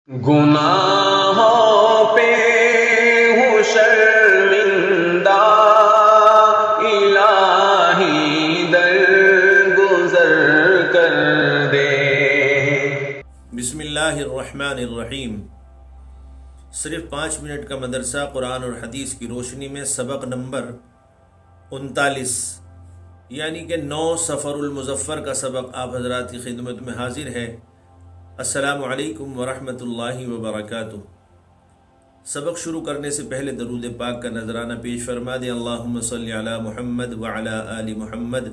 گناہوں پہ ہوں شرمندہ، الہی درگزر کر دے۔ بسم اللہ الرحمن الرحیم۔ صرف 5 منٹ کا مدرسہ قرآن اور حدیث کی روشنی میں سبق نمبر 39 یعنی کہ 9 صفر المظفر کا سبق آپ حضرات کی خدمت میں حاضر ہے۔ السلام علیکم ورحمۃ اللہ وبرکاتہ۔ سبق شروع کرنے سے پہلے درود پاک کا نذرانہ پیش فرما دیں۔ اللہم صلی علی محمد وعلی آل محمد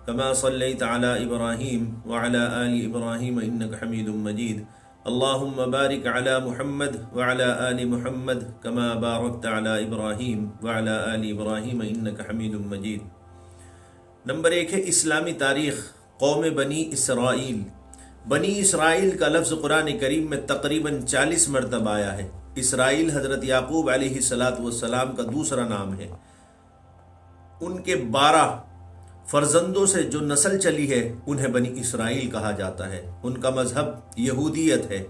کما صلیت علی ابراہیم وعلی آل ابراہیم انک حمید مجید۔ اللہم بارک علی محمد وعلی آل محمد کما بارکت علی ابراہیم وعلی آل ابراہیم انک حمید مجید۔ نمبر 1 ہے اسلامی تاریخ۔ قوم بنی اسرائیل۔ بنی اسرائیل کا لفظ قرآن کریم میں تقریباً 40 مرتبہ آیا ہے۔ اسرائیل حضرت یعقوب علیہ السلام کا دوسرا نام ہے۔ ان کے 12 فرزندوں سے جو نسل چلی ہے انہیں بنی اسرائیل کہا جاتا ہے۔ ان کا مذہب یہودیت ہے۔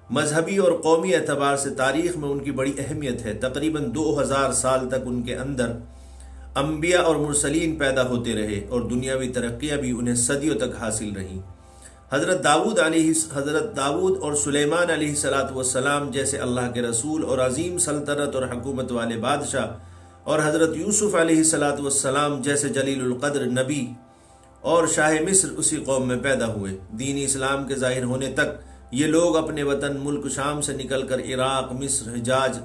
مذہبی اور قومی اعتبار سے تاریخ میں ان کی بڑی اہمیت ہے۔ تقریباً 2000 سال تک ان کے اندر انبیاء اور مرسلین پیدا ہوتے رہے اور دنیاوی ترقیاں بھی انہیں صدیوں تک حاصل رہیں۔ حضرت داؤد اور سلیمان علیہ السلام جیسے اللہ کے رسول اور عظیم سلطنت اور حکومت والے بادشاہ، اور حضرت یوسف علیہ السلام جیسے جلیل القدر نبی اور شاہ مصر اسی قوم میں پیدا ہوئے۔ دین اسلام کے ظاہر ہونے تک یہ لوگ اپنے وطن ملک شام سے نکل کر عراق، مصر، حجاز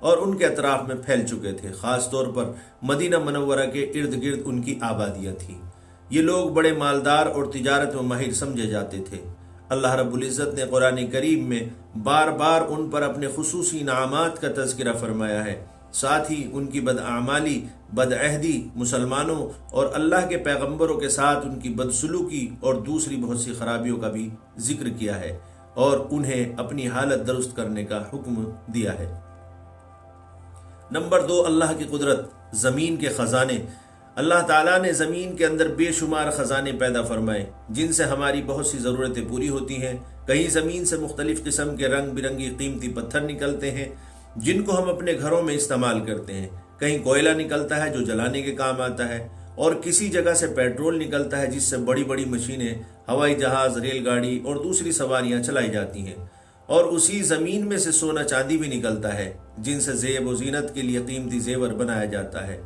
اور ان کے اطراف میں پھیل چکے تھے۔ خاص طور پر مدینہ منورہ کے ارد گرد ان کی آبادیاں تھیں۔ یہ لوگ بڑے مالدار اور تجارت میں ماہر سمجھے جاتے تھے۔ اللہ رب العزت نے قرآن کریم میں بار بار ان پر اپنے خصوصی انعامات کا تذکرہ فرمایا ہے۔ ساتھ ہی ان کی بدعمالی، بدعہدی، مسلمانوں اور اللہ کے پیغمبروں کے ساتھ ان کی بدسلوکی اور دوسری بہت سی خرابیوں کا بھی ذکر کیا ہے اور انہیں اپنی حالت درست کرنے کا حکم دیا ہے۔ نمبر 2 اللہ کی قدرت۔ زمین کے خزانے۔ اللہ تعالیٰ نے زمین کے اندر بے شمار خزانے پیدا فرمائے جن سے ہماری بہت سی ضرورتیں پوری ہوتی ہیں۔ کہیں زمین سے مختلف قسم کے رنگ برنگی قیمتی پتھر نکلتے ہیں جن کو ہم اپنے گھروں میں استعمال کرتے ہیں۔ کہیں کوئلہ نکلتا ہے جو جلانے کے کام آتا ہے، اور کسی جگہ سے پیٹرول نکلتا ہے جس سے بڑی بڑی مشینیں، ہوائی جہاز، ریل گاڑی اور دوسری سواریاں چلائی جاتی ہیں۔ اور اسی زمین میں سے سونا چاندی بھی نکلتا ہے جن سے زیب و زینت کے لیے قیمتی زیور بنایا جاتا ہے،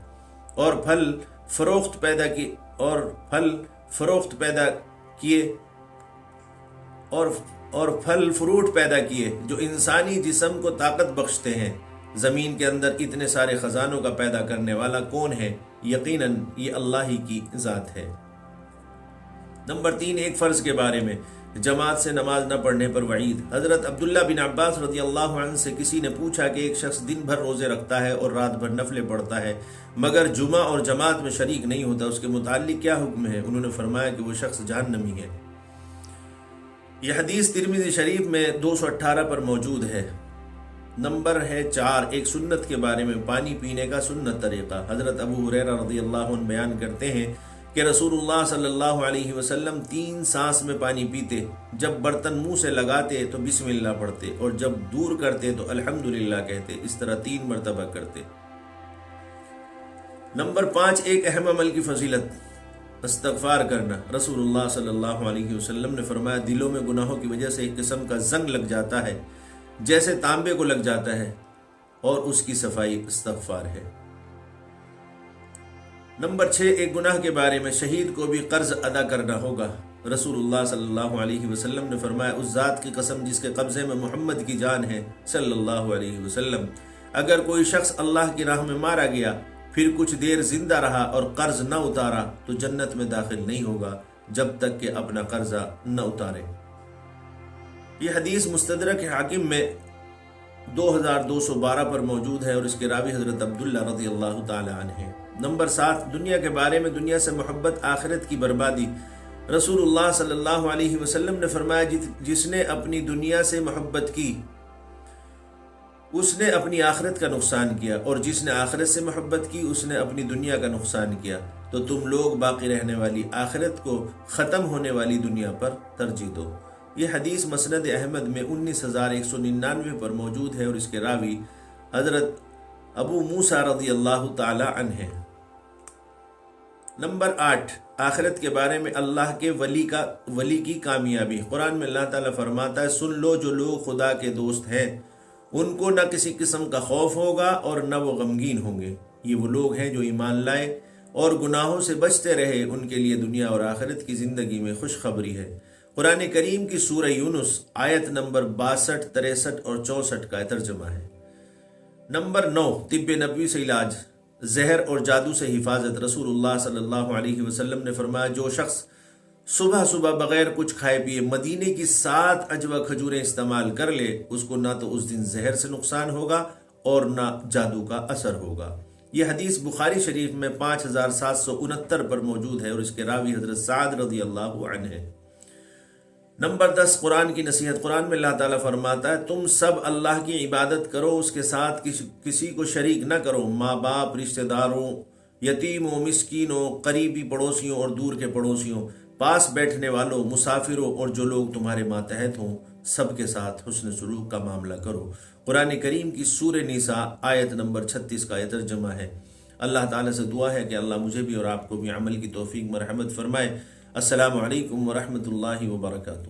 اور پھل فروخت پھل فروٹ پیدا کیے جو انسانی جسم کو طاقت بخشتے ہیں۔ زمین کے اندر اتنے سارے خزانوں کا پیدا کرنے والا کون ہے؟ یقیناً یہ اللہ ہی کی ذات ہے۔ نمبر 3 ایک فرض کے بارے میں۔ جماعت سے نماز نہ پڑھنے پر وعید۔ حضرت عبداللہ بن عباس رضی اللہ عنہ سے کسی نے پوچھا کہ ایک شخص دن بھر روزے رکھتا ہے اور رات بھر نفلیں پڑھتا ہے مگر جمعہ اور جماعت میں شریک نہیں ہوتا، اس کے متعلق کیا حکم ہے؟ انہوں نے فرمایا کہ وہ شخص جہنمی ہے۔ یہ حدیث ترمذی شریف میں 218 پر موجود ہے۔ نمبر ہے 4 ایک سنت کے بارے میں۔ پانی پینے کا سنت طریقہ۔ حضرت ابو ہریرہ رضی اللہ عنہ بیان کرتے ہیں کہ رسول اللہ صلی اللہ علیہ وسلم 3 سانس میں پانی پیتے۔ جب برتن منہ سے لگاتے تو بسم اللہ پڑھتے، اور جب دور کرتے تو الحمدللہ کہتے۔ اس طرح 3 مرتبہ کرتے۔ نمبر 5 ایک اہم عمل کی فضیلت، استغفار کرنا۔ رسول اللہ صلی اللہ علیہ وسلم نے فرمایا دلوں میں گناہوں کی وجہ سے ایک قسم کا زنگ لگ جاتا ہے جیسے تانبے کو لگ جاتا ہے، اور اس کی صفائی استغفار ہے۔ نمبر 6 ایک گناہ کے بارے میں۔ شہید کو بھی قرض ادا کرنا ہوگا۔ رسول اللہ صلی اللہ علیہ وسلم نے فرمایا اس ذات کی قسم جس کے قبضے میں محمد کی جان ہے صلی اللہ علیہ وسلم، اگر کوئی شخص اللہ کی راہ میں مارا گیا پھر کچھ دیر زندہ رہا اور قرض نہ اتارا تو جنت میں داخل نہیں ہوگا جب تک کہ اپنا قرضہ نہ اتارے۔ یہ حدیث مستدرک حاکم میں 2212 پر موجود ہے اور اس کے راوی حضرت عبداللہ رضی اللہ تعالی عنہ ہے۔ نمبر 7 دنیا کے بارے میں۔ دنیا سے محبت آخرت کی بربادی۔ رسول اللہ صلی اللہ علیہ وسلم نے فرمایا جس نے اپنی دنیا سے محبت کی اس نے اپنی آخرت کا نقصان کیا، اور جس نے آخرت سے محبت کی اس نے اپنی دنیا کا نقصان کیا۔ تو تم لوگ باقی رہنے والی آخرت کو ختم ہونے والی دنیا پر ترجیح دو۔ یہ حدیث مسند احمد میں 19,199 پر موجود ہے اور اس کے راوی حضرت ابو موسیٰ رضی اللہ تعالی عنہ ہیں۔ نمبر 8، آخرت کے بارے میں اللہ کے ولی کی کامیابی۔ قرآن میں اللہ تعالیٰ فرماتا ہے، سن لو جو لوگ خدا کے دوست ہیں ان کو نہ کسی قسم کا خوف ہوگا اور نہ وہ غمگین ہوں گے۔ یہ وہ لوگ ہیں جو ایمان لائے اور گناہوں سے بچتے رہے، ان کے لیے دنیا اور آخرت کی زندگی میں خوشخبری ہے۔ قرآن کریم کی سورہ یونس آیت نمبر 62، 63 اور 64 کا ترجمہ ہے۔ نمبر 9، طب نبوی سے علاج، زہر اور جادو سے حفاظت۔ رسول اللہ صلی اللہ علیہ وسلم نے فرمایا، جو شخص صبح صبح بغیر کچھ کھائے پیے مدینے کی 7 عجوہ کھجوریں استعمال کر لے، اس کو نہ تو اس دن زہر سے نقصان ہوگا اور نہ جادو کا اثر ہوگا۔ یہ حدیث بخاری شریف میں 5769 پر موجود ہے اور اس کے راوی حضرت سعد رضی اللہ عنہ ہے۔ نمبر 10، قرآن کی نصیحت۔ قرآن میں اللہ تعالیٰ فرماتا ہے، تم سب اللہ کی عبادت کرو، اس کے ساتھ کسی کو شریک نہ کرو۔ ماں باپ، رشتہ داروں، یتیموں، مسکینوں، قریبی پڑوسیوں اور دور کے پڑوسیوں، پاس بیٹھنے والوں، مسافروں اور جو لوگ تمہارے ماتحت ہوں، سب کے ساتھ حسن سلوک کا معاملہ کرو۔ قرآن کریم کی سورہ نساء آیت نمبر 36 کا یہ ترجمہ ہے۔ اللہ تعالیٰ سے دعا ہے کہ اللہ مجھے بھی اور آپ کو بھی عمل کی توفیق مرحمت فرمائے۔ السلام علیکم ورحمۃ اللہ وبرکاتہ۔